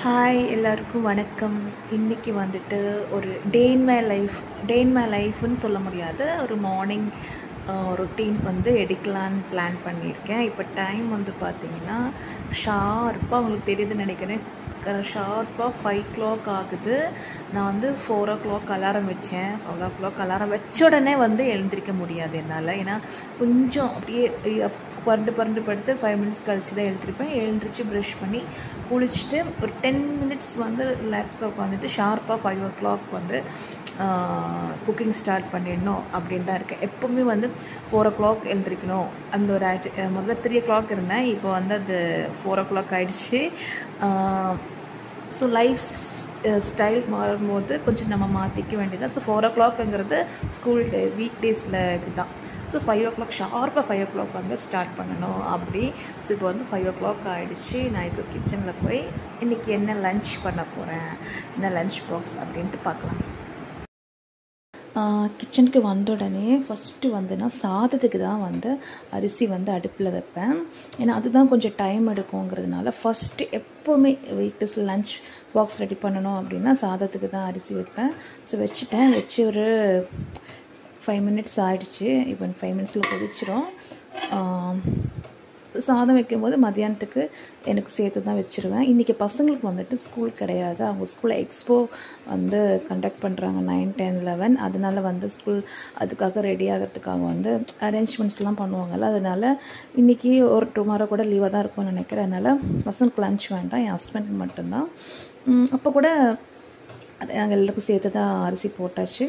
Hi எல்லாருக்கும் வணக்கம். இன்றைக்கி வந்துட்டு ஒரு டே இன் மை லைஃப்னு சொல்ல முடியாது, ஒரு மார்னிங் ரொட்டீன் வந்து எடுக்கலான்னு பிளான் பண்ணியிருக்கேன். இப்போ டைம் வந்து பார்த்திங்கன்னா ஷார்ப்பாக உங்களுக்கு தெரியுதுன்னு நினைக்கிறேன். ஷார்ப்பாக 5 o'clock ஆகுது. நான் வந்து 4 o'clock அலாரம் வச்சேன். 4 o'clock அலாரம் வச்ச உடனே வந்து எழுந்திரிக்க முடியாது என்னால். ஏன்னா கொஞ்சம் அப்படியே பரண்டு படுத்து 5 minutes கழிச்சு தான் எழுந்திருப்பேன். எழுந்திரிச்சு ப்ரஷ் பண்ணி குளிச்சுட்டு ஒரு 10 minutes வந்து ரிலாக்ஸாக உட்காந்துட்டு ஷார்ப்பாக 5 o'clock வந்து குக்கிங் ஸ்டார்ட் பண்ணிடணும் அப்படின்னு தான் இருக்கேன். எப்போவுமே வந்து 4 o'clock எழுந்திரிக்கணும் அந்த ஒரு முதல்ல 3 o'clock இருந்தேன். இப்போ வந்து அது 4 o'clock ஆகிடுச்சு. ஸோ லைஃப் ஸ்டைல் மாறும்போது கொஞ்சம் நம்ம மாற்றிக்க வேண்டியதான். ஸோ 4 o'clockங்கிறது ஸ்கூல் வீக் டேஸில் இப்படி தான். ஸோ 5 o'clock ஷார்ப்பாக 5 o'clock வந்து ஸ்டார்ட் பண்ணணும் அப்படி. ஸோ இப்போ வந்து 5 o'clock ஆகிடுச்சு. நான் இப்போ கிச்சனில் போய் இன்றைக்கி என்ன லன்ச் பண்ண போகிறேன், என்ன லன்ச் பாக்ஸ் அப்படின்ட்டு பார்க்கலாம். கிச்சனுக்கு வந்த உடனே ஃபஸ்ட்டு வந்து நான் சாதத்துக்கு தான் வந்து அரிசி வந்து அடுப்பில் வைப்பேன். ஏன்னா அதுதான் கொஞ்சம் டைம் எடுக்குங்கிறதுனால ஃபஸ்ட்டு எப்போவுமே வீக்டேஸில் லன்ச் பாக்ஸ் ரெடி பண்ணணும் அப்படின்னா சாதத்துக்கு தான் அரிசி வைப்பேன். ஸோ வச்சு ஒரு 5 minutes ஆகிடுச்சு. இப்போ 5 minutesல கொதிச்சிடும். சாதம் வைக்கும்போது மதியானத்துக்கு எனக்கு சேர்த்து தான் வச்சுருவேன். இன்றைக்கி பசங்களுக்கு வந்துட்டு ஸ்கூல் கிடையாது. அவங்க ஸ்கூலில் எக்ஸ்போ வந்து கண்டக்ட் பண்ணுறாங்க 9, 10, 11. அதனால வந்து ஸ்கூல் அதுக்காக ரெடி ஆகிறதுக்காக வந்து அரேஞ்ச்மெண்ட்ஸ்லாம் பண்ணுவாங்கள்ல. அதனால் இன்றைக்கி ஒரு டுமாரோ கூட லீவாக தான் இருக்கும்னு நினைக்கிறேன். அதனால் பசங்களுக்கு லன்ச் வேண்டாம், என் ஹஸ்பண்டுக்கு மட்டும்தான். அப்போ கூட நாங்கள் எல்லாருக்கும் சேர்த்து தான் அரிசி போட்டாச்சு.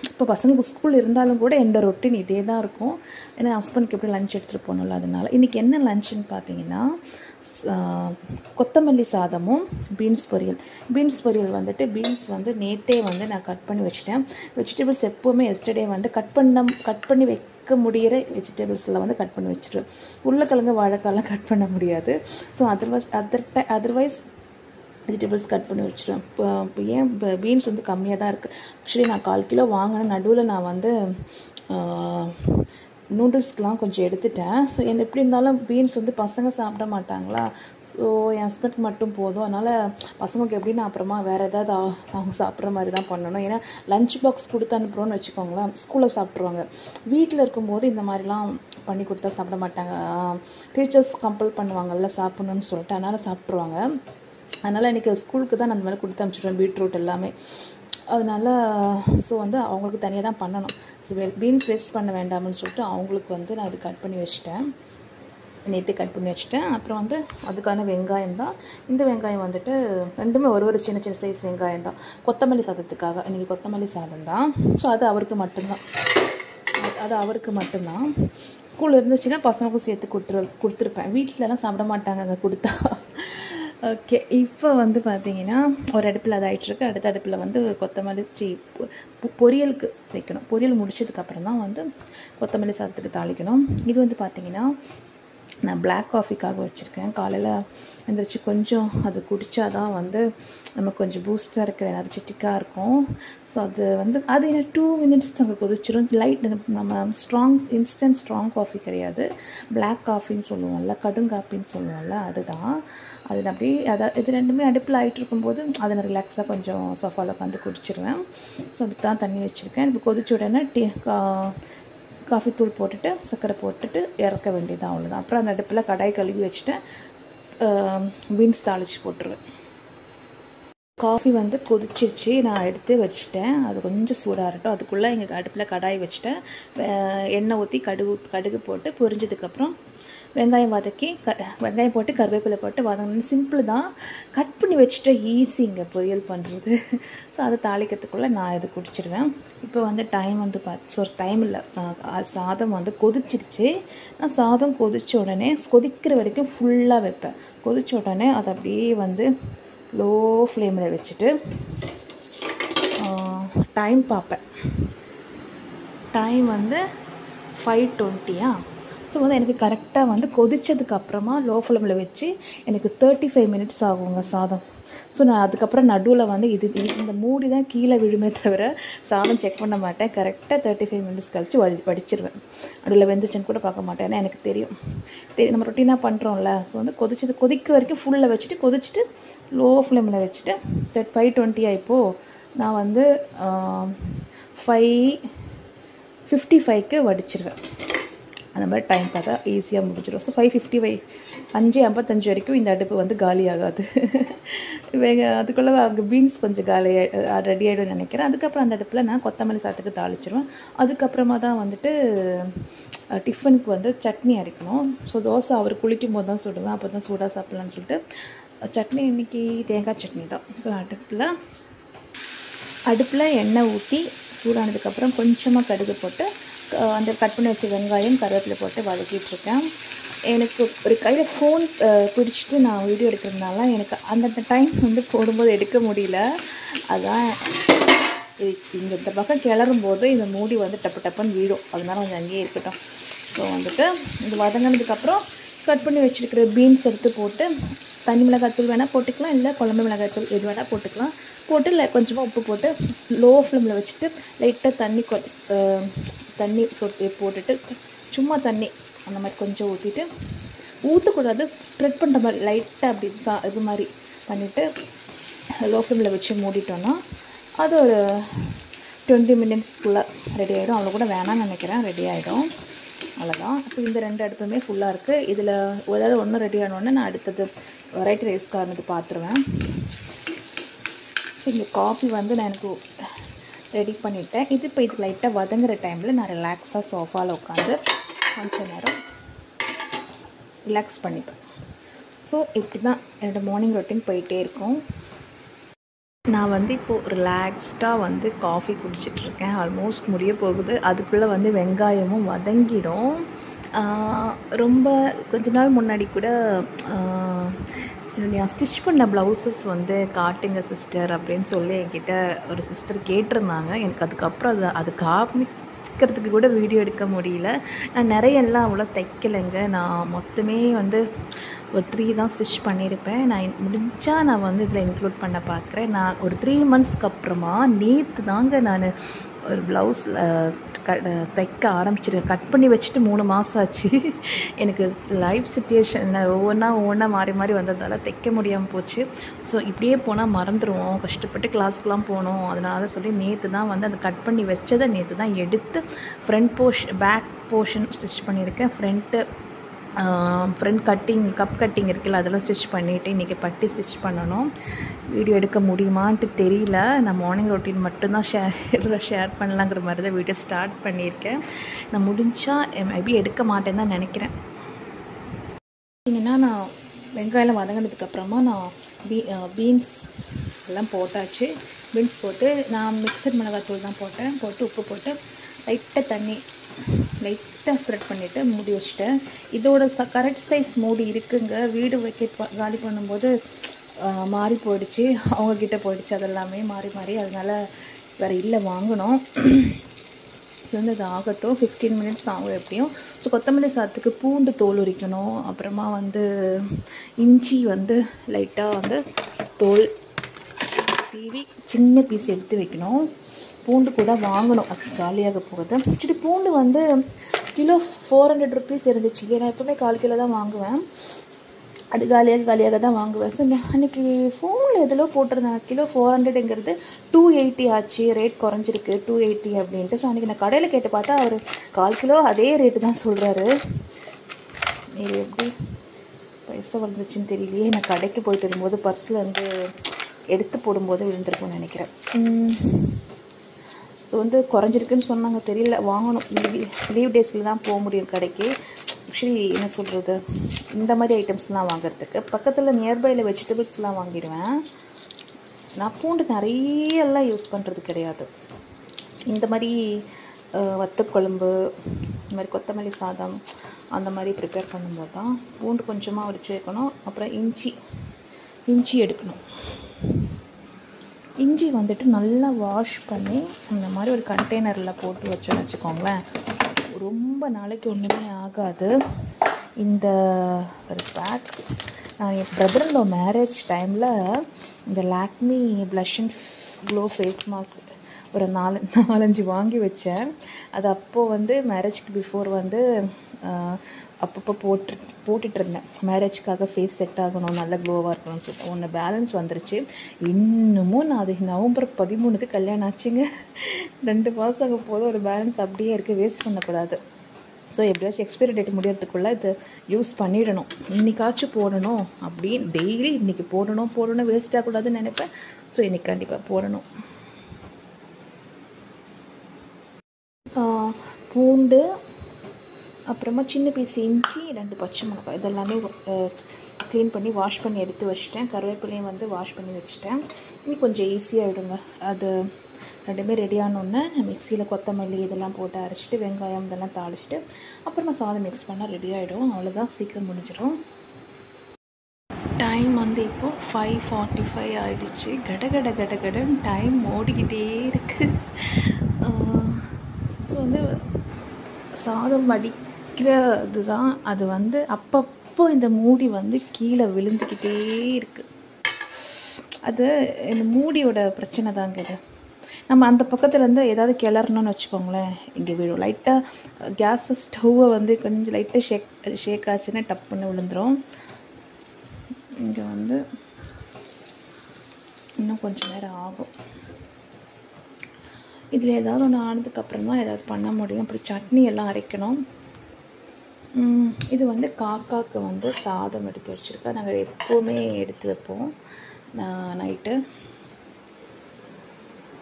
இப்போ பசங்களுக்கு ஸ்கூல் இருந்தாலும் கூட என்னோடய ரொட்டீன் இதே தான் இருக்கும். ஏன்னா ஹஸ்பண்டுக்கு எப்படி லன்ச் எடுத்துகிட்டு போகணும்ல. அதனால் இன்றைக்கி என்ன லன்ச்சுன்னு பார்த்தீங்கன்னா கொத்தமல்லி சாதமும் பீன்ஸ் பொரியல் வந்துட்டு பீன்ஸ் வந்து நேற்றே வந்து நான் கட் பண்ணி வச்சுட்டேன். வெஜிடபிள்ஸ் எப்போவுமே எஸ்டர்டே வந்து கட் பண்ணி வைக்க முடிகிற வெஜிடபிள்ஸில் வந்து கட் பண்ணி வச்சுருவேன். உருளைக்கிழங்கு வாழைக்காலாம் கட் பண்ண முடியாது. ஸோ அதர்வைஸ் வெஜிடபிள்ஸ் கட் பண்ணி வச்சுருவேன். இப்போ ஏன் பீன்ஸ் வந்து கம்மியாக தான் இருக்குது. ஆக்சுவலி நான் 1/4 கிலோ வாங்கினேன். நடுவில் நான் வந்து நூடுல்ஸ்க்கெலாம் கொஞ்சம் எடுத்துட்டேன். ஸோ எப்படி இருந்தாலும் பீன்ஸ் வந்து பசங்க சாப்பிட மாட்டாங்களா. ஸோ என் ஹஸ்பண்டுக்கு மட்டும் போதும். அதனால் பசங்களுக்கு எப்படின்னா அப்புறமா வேறு ஏதாவது அவங்க சாப்பிட்ற மாதிரி தான் பண்ணணும். ஏன்னா லன்ச் பாக்ஸ் கொடுத்து அனுப்புகிறோன்னு வச்சுக்கோங்களேன், ஸ்கூலில் சாப்பிட்ருவாங்க. வீட்டில் இருக்கும்போது இந்த மாதிரிலாம் பண்ணி கொடுத்தா சாப்பிட மாட்டாங்க. டீச்சர்ஸ் கம்பல் பண்ணுவாங்கள்ல சாப்பிட்ணுன்னு சொல்லிட்டு, அதனால் சாப்பிட்ருவாங்க. அதனால் இன்றைக்கி ஸ்கூலுக்கு தான் நான் அந்த மாதிரி கொடுத்து அனுப்பிச்சிடுவேன், பீட்ரூட் எல்லாமே. அதனால் ஸோ வந்து அவங்களுக்கு தனியாக தான் பண்ணணும். ஸோ பீன்ஸ் வேஸ்ட் பண்ண வேண்டாம்னு சொல்லிட்டு அவங்களுக்கு வந்து நான் இது கட் பண்ணி வச்சுட்டேன். நேற்று கட் பண்ணி வச்சுட்டேன். அப்புறம் வந்து அதுக்கான வெங்காயம் தான். இந்த வெங்காயம் வந்துட்டு ரெண்டுமே ஒரு சின்ன சின்ன சைஸ் வெங்காயம் தான். கொத்தமல்லி சாதத்துக்காக இன்றைக்கி கொத்தமல்லி சாதம் தான். ஸோ அது அவருக்கு மட்டும்தான். ஸ்கூல் இருந்துச்சுன்னா பசங்களுக்கும் சேர்த்து கொடுத்துருப்பேன். வீட்டிலலாம் சாப்பிட மாட்டாங்க அங்கே கொடுத்தா. ஓகே, இப்போ வந்து பார்த்திங்கன்னா ஒரு அடுப்பில் அது ஆகிட்டுருக்கு. அடுத்த அடுப்பில் வந்து கொத்தமல்லி பொரியலுக்கு வைக்கணும். பொரியல் முடிச்சதுக்கப்புறம் தான் வந்து கொத்தமல்லி சாதத்துக்கு தாளிக்கணும். இது வந்து பார்த்திங்கன்னா நான் பிளாக் காஃபிக்காக வச்சுருக்கேன். காலையில் எழுந்திரிச்சு கொஞ்சம் அது குடித்தா தான் வந்து நமக்கு கொஞ்சம் பூஸ்டாக இருக்கிற எனர்ஜெட்டிக்காக இருக்கும். ஸோ அது என்ன 2 minutes அங்கே கொதிச்சிடும். லைட் நம்ம இன்ஸ்டன்ட் ஸ்ட்ராங் காஃபி கிடையாது, பிளாக் காஃபின்னு சொல்லுவோம்ல, கடுங்காப்பின்னு சொல்லுவோம்ல, அதுதான். அது அப்படியே இது ரெண்டுமே அடுப்பில் ஆகிட்டு இருக்கும்போது அதை நான் ரிலாக்ஸாக கொஞ்சம் சோஃபாவில் உட்காந்து குடிச்சிடுவேன். ஸோ அதுக்கு தான் தண்ணி வச்சுருக்கேன். இப்போ கொதிச்ச உடனே காஃபி தூள் போட்டுட்டு சர்க்கரை போட்டுட்டு இறக்க வேண்டியது, அவ்வளோதான். அப்புறம் அந்த அடுப்பில் கடாய் கழுவி வச்சுட்டு பீன்ஸ் தாளித்து போட்டுருவேன். காஃபி வந்து கொதிச்சிருச்சு, நான் எடுத்து வச்சுட்டேன். அது கொஞ்சம் சூடாகட்டும். அதுக்குள்ளே எங்கள் அடுப்பில் கடாய் வச்சுட்டேன். எண்ணெய் ஊற்றி கடுகு போட்டு பொரிஞ்சதுக்கப்புறம் வெங்காயம் போட்டு கருவேப்பிலை போட்டு வதங்கணும். சிம்பிள் தான், கட் பண்ணி வச்சுட்டு ஈஸிங்க பொரியல் பண்ணுறது. ஸோ அதை தாளிக்கிறதுக்குள்ளே நான் இது குடிச்சிடுவேன். இப்போ வந்து டைம் வந்து டைம் இல்லை, சாதம் வந்து கொதிச்சிருச்சு. நான் சாதம் கொதித்த உடனே கொதிக்கிற வரைக்கும் ஃபுல்லாக வைப்பேன். கொதித்த உடனே அதை அப்படியே வந்து லோ ஃப்ளேமில் வச்சுட்டு டைம் பார்ப்பேன். டைம் வந்து 5:20. ஸோ வந்து எனக்கு கரெக்டாக வந்து கொதித்ததுக்கப்புறமா லோ ஃப்ளேமில் வச்சு எனக்கு 35 மினிட்ஸ் ஆகுங்க சாதம். ஸோ நான் அதுக்கப்புறம் நடுவில் வந்து இந்த மூடி தான் கீழே விழுமே தவிர சாதம் செக் பண்ண மாட்டேன். கரெக்டாக 35 மினிட்ஸ் கழித்து வடிச்சிருவேன். நடுவில் வெந்துச்சுன்னு கூட பார்க்க மாட்டேன். ஏன்னா எனக்கு தெரியும் நம்ம ரொட்டீனாக பண்ணுறோம்ல. ஸோ வந்து கொதிக்கிற வரைக்கும் ஃபுல்லில் வச்சுட்டு கொதிச்சுட்டு லோ ஃப்ளேமில் வச்சுட்டு 5:20 இப்போது நான் வந்து 5:55க்கு வடிச்சிருவேன். அந்த மாதிரி டைம் பார்த்தா ஈஸியாக முடிஞ்சிடும். ஸோ 5:55 வரைக்கும் இந்த அடுப்பு வந்து காலி ஆகாது. அதுக்குள்ளே அங்கே பீன்ஸ் கொஞ்சம் ரெடி ஆகிடும்னு நினைக்கிறேன். அதுக்கப்புறம் அந்த அடுப்பில் நான் கொத்தமல்லி சாதத்துக்கு தாளிச்சிருவேன். அதுக்கப்புறமா தான் வந்துட்டு டிஃபனுக்கு வந்து சட்னி அரைக்கணும். ஸோ தோசை அவர் குளிக்கும் போது தான் சுடுவேன். அப்போ தான் சூடாக சாப்பிட்லான்னு சொல்லிட்டு சட்னி இன்றைக்கி தேங்காய் சட்னி தான். ஸோ அடுப்பில் எண்ணெய் ஊற்றி சூடானதுக்கப்புறம் கொஞ்சமாக கடுகு போட்டு அந்த கட் பண்ணி வச்ச வெங்காயம் கருவேப்பிலை போட்டு வதக்கிட்டுருக்கேன். எனக்கு ஒரு கையில் ஃபோன் பிடிச்சிட்டு நான் வீடியோ எடுக்கிறதுனால எனக்கு அந்த டைம் வந்து போடும்போது எடுக்க முடியல. அதான் இந்த பக்கம் கிளறும் போது இந்த மூடி வந்து டப்புன்னு வீடும். அதனால கொஞ்சம் அங்கேயே இருக்கட்டும். ஸோ வந்துட்டு இது வதங்கினதுக்கப்புறம் கட் பண்ணி வச்சுருக்கிற பீன்ஸ் எடுத்து போட்டு தனி மிளகாய்த்தூள் வேணால் போட்டுக்கலாம், இல்லை குழம்பு மிளகாய்த்தூள் எது வேணால் போட்டுக்கலாம். போட்டு கொஞ்சமாக உப்பு போட்டு லோ ஃப்ளேமில் வச்சுட்டு லைட்டாக தண்ணி சொட்டு போட்டுட்டு சும்மா தண்ணி அந்த மாதிரி கொஞ்சம் ஊற்றக்கூடாது, ஸ்ப்ரெட் பண்ணுற மாதிரி லைட்டாக அப்படி இது மாதிரி பண்ணிவிட்டு லோ ஃப்ளேமில் வச்சு மூடிட்டோன்னா அது ஒரு 20 மினிட்ஸ்க்குள்ளே ரெடி ஆகிடும். அவ்வளோ கூட வேணாம்னு நினைக்கிறேன், ரெடி ஆகிடும். அவ்வளோதான். இப்போ இந்த 2 அடுப்புமே ஃபுல்லாக இருக்குது. இதில் ஏதாவது ஒன்று ரெடி ஆனோடனே நான் அடுத்தது வெரைட்டி ரைஸ்க்கானது பார்த்துருவேன். ஸோ இந்த காஃபி வந்து நான் எனக்கு ரெடி பண்ணிவிட்டேன். இப்போ இது லைட்டாக வதங்குற டைமில் நான் ரிலாக்ஸாக சோஃபாவில் உட்காந்து கொஞ்சம் நேரம் ரிலாக்ஸ் பண்ணிட்டேன். ஸோ இப்படி தான் என்னோடய மார்னிங் ரொட்டீன் போயிட்டே இருக்கும். நான் வந்து இப்போது ரிலாக்ஸ்டாக வந்து காஃபி குடிச்சிட்ருக்கேன். ஆல்மோஸ்ட் முடிய போகுது. அதுக்குள்ளே வந்து வெங்காயமும் வதங்கிடும். ரொம்ப கொஞ்ச நாள் முன்னாடி கூட என்னுடைய ஸ்டிச் பண்ண ப்ளவுசஸ் வந்து காட்டுங்க சிஸ்டர் அப்படின்னு சொல்லி என்கிட்ட ஒரு சிஸ்டர் கேட்டிருந்தாங்க. எனக்கு அதுக்கப்புறம் அது காமிக்கிறதுக்கு கூட வீடியோ எடுக்க முடியல. நான் நிறையெல்லாம் அவ்வளோ தைக்கலைங்க. நான் மொத்தமே வந்து ஒரு 3 தான் ஸ்டிச் பண்ணியிருப்பேன். நான் முடிஞ்சால் நான் வந்து இதில் இன்க்ளூட் பண்ண பார்க்குறேன். நான் ஒரு 3 மந்த்ஸ்க்கு அப்புறமா நேற்று தாங்க நான் ஒரு ப்ளவுஸ் தைக்க ஆரம்பிச்சிருக்கேன். கட் பண்ணி வச்சுட்டு 3 மாதம் ஆச்சு. எனக்கு லைஃப் சிச்சுவேஷன் ஒவ்வொன்றா மாறி வந்ததால் தைக்க முடியாமல் போச்சு. ஸோ இப்படியே போனால் மறந்துடுவோம், கஷ்டப்பட்டு கிளாஸ்க்கெலாம் போனோம். அதனால சொல்லி நேற்று தான் வந்து அந்த கட் பண்ணி வச்சதை நேற்று தான் எடுத்து பேக் போர்ஷன் ஸ்டிச் பண்ணியிருக்கேன். ஃப்ரண்ட் கப் கட்டிங் இருக்குல்ல, அதெல்லாம் ஸ்டிச் பண்ணிவிட்டு இன்றைக்கி பட்டி ஸ்டிச் பண்ணணும். வீடியோ எடுக்க முடியுமான்ட்டு தெரியல. நான் மார்னிங் ரொட்டீன் மட்டும்தான் ஷேர் பண்ணலாங்கிற மாதிரி தான் வீடியோ ஸ்டார்ட் பண்ணியிருக்கேன். நான் முடிஞ்சால் மேபி எடுக்க மாட்டேன்னு தான் நினைக்கிறேன். நான் வெங்காயம் வதங்கினதுக்கப்புறமா நான் பீன்ஸ் எல்லாம் போட்டாச்சு. பீன்ஸ் போட்டு நான் மிக்சட் மிளகாத்தூள் தான் போட்டு உப்பு போட்டு லைட்டாக ஸ்ப்ரெட் பண்ணிவிட்டு மூடி வச்சுட்டேன். இதோட கரெக்ட் சைஸ் மூடி இருக்குங்க. வீடு காலி பண்ணும்போது மாறி போயிடுச்சு, அவங்கக்கிட்ட போயிடுச்சு. அதெல்லாமே மாறி அதனால் வேறு இல்லை வாங்கினோம். இது வந்து அது ஆகட்டும், 15 மினிட்ஸ் ஆகும் எப்படியும். ஸோ கொத்தமல்லி சாதத்துக்கு பூண்டு தோல் உரிக்கணும். அப்புறமா வந்து இஞ்சி வந்து லைட்டாக வந்து தோல் சீவி சின்ன பீஸ் எடுத்து வைக்கணும். பூண்டு கூட வாங்கணும், அது காலியாக போகுது. ஆக்சுவலி பூண்டு வந்து கிலோ 400 ருபீஸ் இருந்துச்சு. நான் எப்போவுமே 1/4 கிலோ தான் வாங்குவேன். அது காலியாக தான் வாங்குவேன். ஸோ அன்றைக்கி ஃபோனில் எதிலோ போட்டிருந்தாங்க கிலோ 400ங்கிறது 280 ஆச்சு, ரேட் குறைஞ்சிருக்கு 280 அப்படின்ட்டு. ஸோ அன்றைக்கி நான் கடையில் கேட்டு பார்த்தா அவர் 1/4 கிலோ அதே ரேட்டு தான் சொல்கிறாரு. இது எப்படி பைசா வந்துச்சுன்னு தெரியலையே. நான் கடைக்கு போயிட்டு வரும்போது பர்ஸில் வந்து எடுத்து போடும்போது விழுந்திருக்கும்னு நினைக்கிறேன். ஸோ வந்து குறைஞ்சிருக்குன்னு சொன்னாங்க, தெரியல. வாங்கணும், லீவ் டேஸில் தான் போக முடியும் கடைக்கு. ஆக்சுவலி என்ன சொல்கிறது, இந்த மாதிரி ஐட்டம்ஸ்லாம் வாங்குறதுக்கு பக்கத்தில் நியர்பையில் வெஜிடபிள்ஸ்லாம் வாங்கிடுவேன். நான் பூண்டு நிறையெல்லாம் யூஸ் பண்ணுறது கிடையாது. இந்த மாதிரி வத்தக்குழம்பு, இந்த மாதிரி கொத்தமல்லி சாதம் அந்த மாதிரி ப்ரிப்பேர் பண்ணும்போது தான் பூண்டு கொஞ்சமாக உரிச்சு வைக்கணும். அப்புறம் இஞ்சி எடுக்கணும். இஞ்சி வந்துட்டு நல்லா வாஷ் பண்ணி இந்த மாதிரி ஒரு கண்டெய்னரில் போட்டு வச்சோன்னு வச்சுக்கோங்களேன், ரொம்ப நாளைக்கு ஒன்றுமே ஆகாது. இந்த ஒரு பேக் நான் என் பிரதர்-இன்-லா மேரேஜ் டைமில் இந்த Lakme blush and glow face mask ஒரு 4-5 வாங்கி வச்சேன். அது அப்போது வந்து மேரேஜ்க்கு பிஃபோர் வந்து அப்பப்போ போட்டுட்டு இருந்தேன். மேரேஜ்க்காக ஃபேஸ் செட் ஆகணும், நல்ல க்ளோவாக இருக்கணும்னு சொல்லிட்டு. ஒன்று பேலன்ஸ் வந்துருச்சு. இன்னமும் நான் அது நவம்பர் 13க்கு கல்யாணம் ஆச்சுங்க. 2 மாதம் ஆக போது ஒரு பேலன்ஸ் அப்படியே இருக்குது. வேஸ்ட் பண்ணக்கூடாது. ஸோ எப்படியாச்சும் எக்ஸ்பைரி டேட் முடியறதுக்குள்ளே இது யூஸ் பண்ணிடணும். இன்றைக்காச்சும் போடணும் அப்படின்னு டெய்லி இன்றைக்கி போடணும் வேஸ்ட் ஆகக்கூடாதுன்னு நினைப்பேன். ஸோ இன்றைக்கி கண்டிப்பாக போடணும். பூண்டு, அப்புறமா சின்ன பீஸ் இஞ்சி, 2 பச்சை மிளகாய் இதெல்லாமே க்ளீன் பண்ணி வாஷ் பண்ணி எடுத்து வச்சுட்டேன். கருவேப்பிலையும் வந்து வாஷ் பண்ணி வச்சுட்டேன். இன்னும் கொஞ்சம் ஈஸியாகிடுங்க. அது ரெண்டுமே ரெடி ஆனோடனே மிக்சியில் கொத்தமல்லி இதெல்லாம் போட்டு அரைச்சிட்டு வெங்காயம் இதெல்லாம் தாளிச்சிட்டு அப்புறமா சாதம் மிக்ஸ் பண்ணால் ரெடி ஆகிடும். அவ்வளோதான், சீக்கிரம் முடிஞ்சிடும். டைம் வந்து இப்போது 5:45 ஆகிடுச்சு. கடன்னு டைம் ஓடிக்கிட்டே இருக்குது. ஸோ வந்து சாதம் வடிக்கிறது தான் அது வந்து அப்பப்போ இந்த மூடி வந்து கீழே விழுந்துக்கிட்டே இருக்குது. அது இந்த மூடியோட பிரச்சனை தாங்க இது. நம்ம அந்த பக்கத்துலேருந்து ஏதாவது கிளறணும்னு வச்சுக்கோங்களேன், இங்கே விழும். லைட்டாக கேஸு ஸ்டவ்வை வந்து கொஞ்சம் லைட்டாக ஷேக் ஆச்சுன்னா டப்புன்னு விழுந்துடும். இங்கே வந்து இன்னும் கொஞ்சம் நேரம் ஆகும். இதில் ஏதாவது ஒன்று ஆனதுக்கப்புறம் தான் ஏதாவது பண்ண முடியும். அப்படி சட்னி எல்லாம் அரைக்கணும். இது வந்து காக்காவுக்கு வந்து சாதம் எடுத்து வச்சுருக்கேன். நாங்கள் எப்போவுமே எடுத்து வைப்போம் நைட்டு.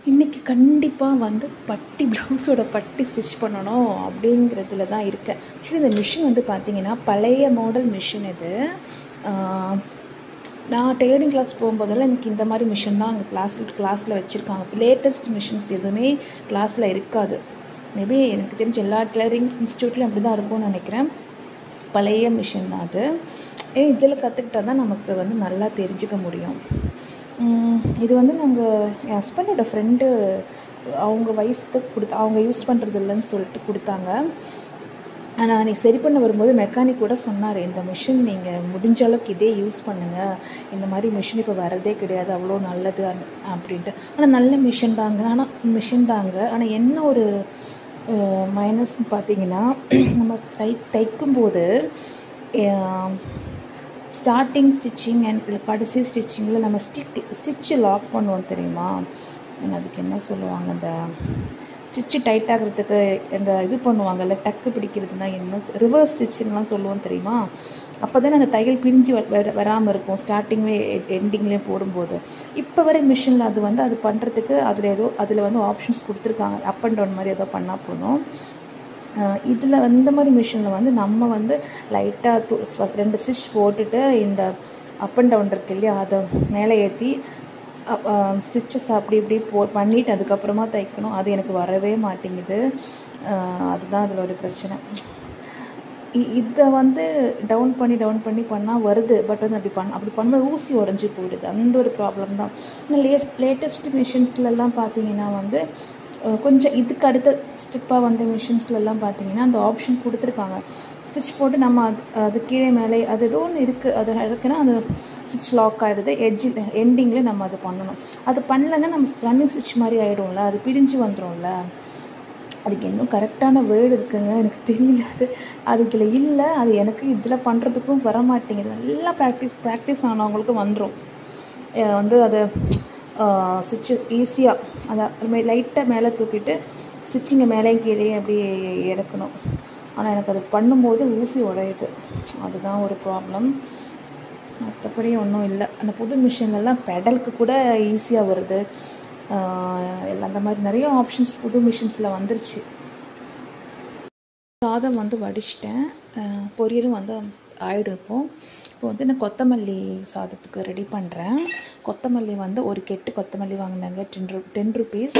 இன்றைக்கி கண்டிப்பாக வந்து பட்டி ப்ளவுஸோட பட்டி ஸ்டிச் பண்ணணும் அப்படிங்கிறதுல தான் இருக்கேன். ஆக்சுவலி இந்த மிஷின் வந்து பார்த்திங்கன்னா பழைய மாடல் மிஷின் இது. நான் டெய்லரிங் கிளாஸ் போகும்போதெல்லாம் எனக்கு இந்த மாதிரி மிஷின் தான் அங்கே கிளாஸில் வச்சுருக்காங்க. லேட்டஸ்ட் மிஷின்ஸ் எதுவுமே கிளாஸில் இருக்காது. மேபி எனக்கு தெரிஞ்ச எல்லா டெய்லரிங் இன்ஸ்டியூட்லையும் அப்படி தான் இருக்கும்னு நினைக்கிறேன். பழைய மிஷின் தான் அது. இதில் கற்றுக்கிட்டா தான் நமக்கு வந்து நல்லா தெரிஞ்சுக்க முடியும். இது வந்து நாங்கள் என் ஹஸ்பண்டோட ஃப்ரெண்டு அவங்க ஒய்ஃப்க்கு அவங்க யூஸ் பண்ணுறது இல்லைன்னு சொல்லிட்டு கொடுத்தாங்க. ஆனால் அன்றைக்கி சரி பண்ண வரும்போது மெக்கானிக் கூட சொன்னார், இந்த மிஷின் நீங்கள் முடிஞ்ச அளவுக்கு இதே யூஸ் பண்ணுங்கள், இந்த மாதிரி மிஷின் இப்போ வரதே கிடையாது, அவ்வளோ நல்லது அப்படின்ட்டு. ஆனால் நல்ல மிஷின் தாங்க. ஆனால் என்ன ஒரு மைனஸ்ன்னு பார்த்தீங்கன்னா, நம்ம தைக்கும்போது ஸ்டார்டிங் ஸ்டிச்சிங் அண்ட் கடைசி ஸ்டிச்சிங்கில் நம்ம ஸ்டிச்சு லாக் பண்ணுவோம் தெரியுமா? அதுக்கு என்ன சொல்லுவாங்க, இந்த ஸ்டிச்சு டைட் ஆகிறதுக்கு இந்த இது பண்ணுவாங்கல்ல, டக்கு பிடிக்கிறதுனா என்ன ரிவர்ஸ் ஸ்டிச்சுங்கெலாம் சொல்லுவோம் தெரியுமா? அப்போ தானே அந்த தையல் பிரிஞ்சு வராமல் இருக்கும் ஸ்டார்டிங்லேயே எண்டிங்லேயே போடும்போது. இப்போ வரை மிஷினில் அது வந்து அது பண்ணுறதுக்கு அதில் வந்து ஆப்ஷன்ஸ் கொடுத்துருக்காங்க. அப் அண்ட் டவுன் மாதிரி ஏதோ பண்ணால் போதும். இதில் இந்த மாதிரி மிஷினில் வந்து நம்ம வந்து லைட்டாக 2 ஸ்டிச் போட்டுட்டு இந்த அப் அண்ட் டவுன் இருக்கு இல்லையா, அதை மேலே ஏற்றி ஸ்டிச்சஸ் அப்படி இப்படி பண்ணிவிட்டு அதுக்கப்புறமா தைக்கணும். அது எனக்கு வரவே மாட்டேங்குது. அதுதான் அதில் ஒரு பிரச்சனை. இதை வந்து டவுன் பண்ணி பண்ணால் வருது. பட் வந்து அப்படி பண்ணும்போது ஊசி உடஞ்சி போயிடுது. அந்த ஒரு ப்ராப்ளம் தான். இன்னும் லேட்டஸ்ட் மிஷின்ஸ்லலாம் பார்த்தீங்கன்னா வந்து கொஞ்சம் இதுக்கு அடுத்த ஸ்டெப்பாக வந்த மிஷின்ஸ்லலாம் பார்த்தீங்கன்னா அந்த ஆப்ஷன் கொடுத்துருக்காங்க. ஸ்டிச் போட்டு நம்ம அது கீழே மேலே அது ஏதோ ஒன்று இருக்குது, அது இருக்குன்னா அந்த ஸ்டிச் லாக் ஆகிடுது. எண்டிங்கில் நம்ம அது பண்ணணும். அது பண்ணலைன்னா நம்ம ரன்னிங் ஸ்டிச் மாதிரி ஆகிடும்ல, அது பிரிஞ்சு வந்துடும்ல. அதுக்கு இன்னும் கரெக்டான வேர்டு இருக்குங்க, எனக்கு தெரியல. அதுக்குள்ள இல்லை, அது எனக்கு இதில் பண்ணுறதுக்கும் வர மாட்டேங்குது. நல்லா ப்ராக்டிஸ் ஆனவங்களுக்கு வந்துடும். வந்து அதை ஸ்டிச்சு ஈஸியாக அதை லைட்டாக மேலே தூக்கிட்டு ஸ்டிச்சிங்கை மேலே கீழே அப்படியே இறக்கணும். ஆனால் எனக்கு அது பண்ணும்போது ஊசி உடையுது. அதுதான் ஒரு ப்ராப்ளம். மற்றபடி ஒன்றும் இல்லை. அந்த புது மிஷின்லலாம் பெடலுக்கு கூட ஈஸியாக வருது. எல்லாம் அந்த மாதிரி நிறைய ஆப்ஷன்ஸ் புது மிஷின்ஸில் வந்துருச்சு. சாதம் வந்து வடிச்சிட்டேன். பொரியலும் வந்து ஆகிடும். இப்போது இப்போ வந்து நான் கொத்தமல்லி சாதத்துக்கு ரெடி பண்ணுறேன். கொத்தமல்லி வந்து ஒரு கெட்டு கொத்தமல்லி வாங்கினாங்க, 10 ருபீஸ்.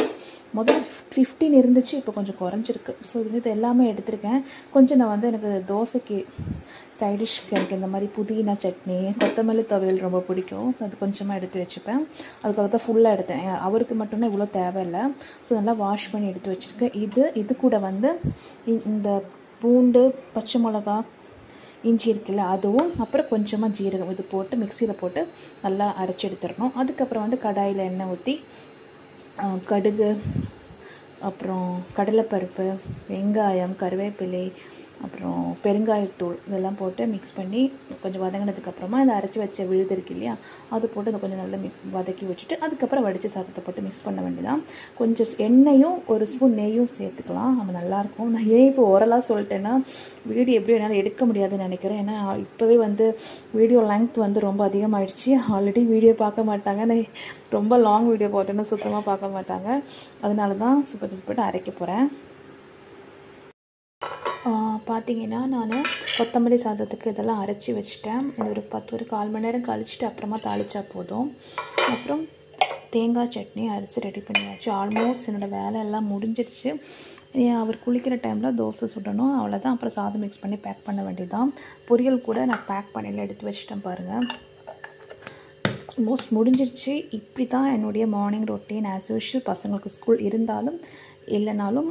முதல்ல 15 இருந்துச்சு, இப்போ கொஞ்சம் குறைஞ்சிருக்கு. ஸோ இது எல்லாமே எடுத்திருக்கேன். கொஞ்சம் நான் வந்து எனக்கு தோசைக்கு சைடிஷ்க்கு எனக்கு இந்த மாதிரி புதினா சட்னி, கொத்தமல்லி துவையல் ரொம்ப பிடிக்கும். ஸோ அது கொஞ்சமாக எடுத்து வச்சுப்பேன். அதுக்காக தான் ஃபுல்லாக எடுத்தேன். அவருக்கு மட்டும்னா இவ்வளோ தேவையில்லை. ஸோ நல்லா வாஷ் பண்ணி எடுத்து வச்சுருக்கேன். இது கூட வந்து இந்த பூண்டு, பச்சை மிளகா, இஞ்சி இருக்குல்ல, அதுவும் அப்புறம் கொஞ்சமாக ஜீரகம் இது போட்டு மிக்சியில் போட்டு நல்லா அரைச்சி எடுத்துடணும். அதுக்கப்புறம் வந்து கடாயில் எண்ணெய் ஊற்றி கடுகு, அப்புறம் கடலைப்பருப்பு, வெங்காயம், கருவேப்பிலை, அப்புறம் பெருங்காயத்தூள் இதெல்லாம் போட்டு மிக்ஸ் பண்ணி கொஞ்சம் வதங்கினதுக்கப்புறமா இந்த அரைச்சி வச்ச விழுது இருக்கு இல்லையா, அது போட்டு அதை கொஞ்சம் நல்லா வதக்கி வச்சுட்டு அதுக்கப்புறம் வடித்து சாதத்தை போட்டு மிக்ஸ் பண்ண வேண்டியதான். கொஞ்சம் எண்ணெயும் ஒரு ஸ்பூன் நெய்யும் சேர்த்துக்கலாம், நம்ம நல்லாயிருக்கும். நான் ஏன் இப்போ ஓரலாக சொல்லிட்டேன்னா வீடியோ எப்படியும் என்னால் எடுக்க முடியாதுன்னு நினைக்கிறேன். ஏன்னா இப்போவே வந்து வீடியோ லெங்த் வந்து ரொம்ப அதிகமாகிடுச்சு. ஆல்ரெடி வீடியோ பார்க்க மாட்டாங்க, நான் ரொம்ப லாங் வீடியோ போட்டேன்னா சுத்தமாக பார்க்க மாட்டாங்க. அதனால தான் சூப்பர் போட்டு அரைக்க போகிறேன். பார்த்திங்கன்னா நான் கொத்தமல்லி சாதத்துக்கு இதெல்லாம் அரைச்சி வச்சுட்டேன். இது ஒரு 1 மணி நேரம் கழிச்சிட்டு அப்புறமா தாளித்தா போதும். அப்புறம் தேங்காய் சட்னி அரைச்சி ரெடி பண்ணியாச்சு. ஆல்மோஸ்ட் என்னோடய வேலை எல்லாம் முடிஞ்சிடுச்சு. அவர் குளிக்கிற டைமில் தோசை சுடணும், அவ்வளோதான். அப்புறம் சாதம் மிக்ஸ் பண்ணி பேக் பண்ண வேண்டியதான். பொரியல் கூட நான் பேக் பண்ணியில் எடுத்து வச்சுட்டேன் பாருங்கள். மோஸ்ட் முடிஞ்சிருச்சு. இப்படி தான் என்னுடைய மார்னிங் ரொட்டீன் ஆஸ் யூஷுவல். பசங்களுக்கு ஸ்கூல் இருந்தாலும் இல்லைனாலும்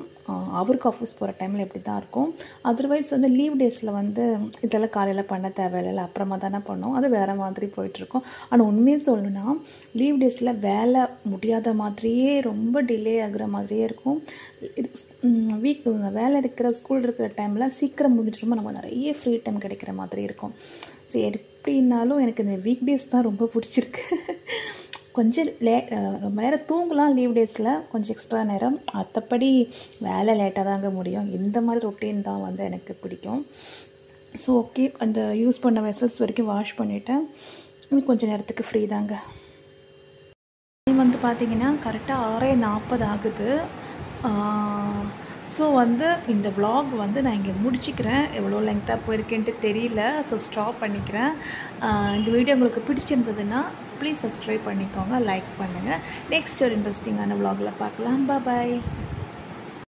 அவருக்கு ஆஃபீஸ் போகிற டைமில் இப்படி தான் இருக்கும். அதர்வைஸ் வந்து லீவ் டேஸில் வந்து இதெல்லாம் காலையில் பண்ண தேவையில்லை, அப்புறமா தானே பண்ணோம், அது வேறு மாதிரி போயிட்டுருக்கோம். ஆனால் உண்மையை சொல்லணுன்னா லீவ் டேஸில் வேலை முடியாத மாதிரியே ரொம்ப டிலே ஆகுற மாதிரியே இருக்கும். வேலை இருக்கிற ஸ்கூல் இருக்கிற டைமில் சீக்கிரம் முடிஞ்சிருமோ, நம்ம நிறைய ஃப்ரீ டைம் கிடைக்கிற மாதிரி இருக்கும். ஸோ எப்படின்னாலும் எனக்கு இந்த வீக் டேஸ் தான் ரொம்ப பிடிச்சிருக்கு. கொஞ்சம் ரொம்ப நேரம் தூங்கலாம் லீவ் டேஸில், கொஞ்சம் எக்ஸ்ட்ரா நேரம். மற்றபடி வேலை லேட்டாக தாங்க முடியும். இந்த மாதிரி ரொட்டீன் தான் வந்து எனக்கு பிடிக்கும். ஸோ ஓகே, அந்த யூஸ் பண்ண வெசல்ஸ் வரைக்கும் வாஷ் பண்ணிவிட்டேன். இன்னும் கொஞ்சம் நேரத்துக்கு ஃப்ரீ தாங்க. வந்து பார்த்திங்கன்னா கரெக்டாக 6:40 ஆகுது. ஸோ வந்து இந்த vlog வந்து நான் இங்கே முடிச்சுக்கிறேன். எவ்வளோ லெங்க்த்தாக போயிருக்கேன்ட்டு தெரியல. ஸோ ஸ்டாப் பண்ணிக்கிறேன். இந்த வீடியோ உங்களுக்கு பிடிச்சிருந்ததுன்னா ப்ளீஸ் சப்ஸ்கிரைப் பண்ணிக்கோங்க, லைக் பண்ணுங்கள். நெக்ஸ்ட் ஒரு இன்ட்ரெஸ்டிங்கான vlogல பார்க்கலாம். பாய்.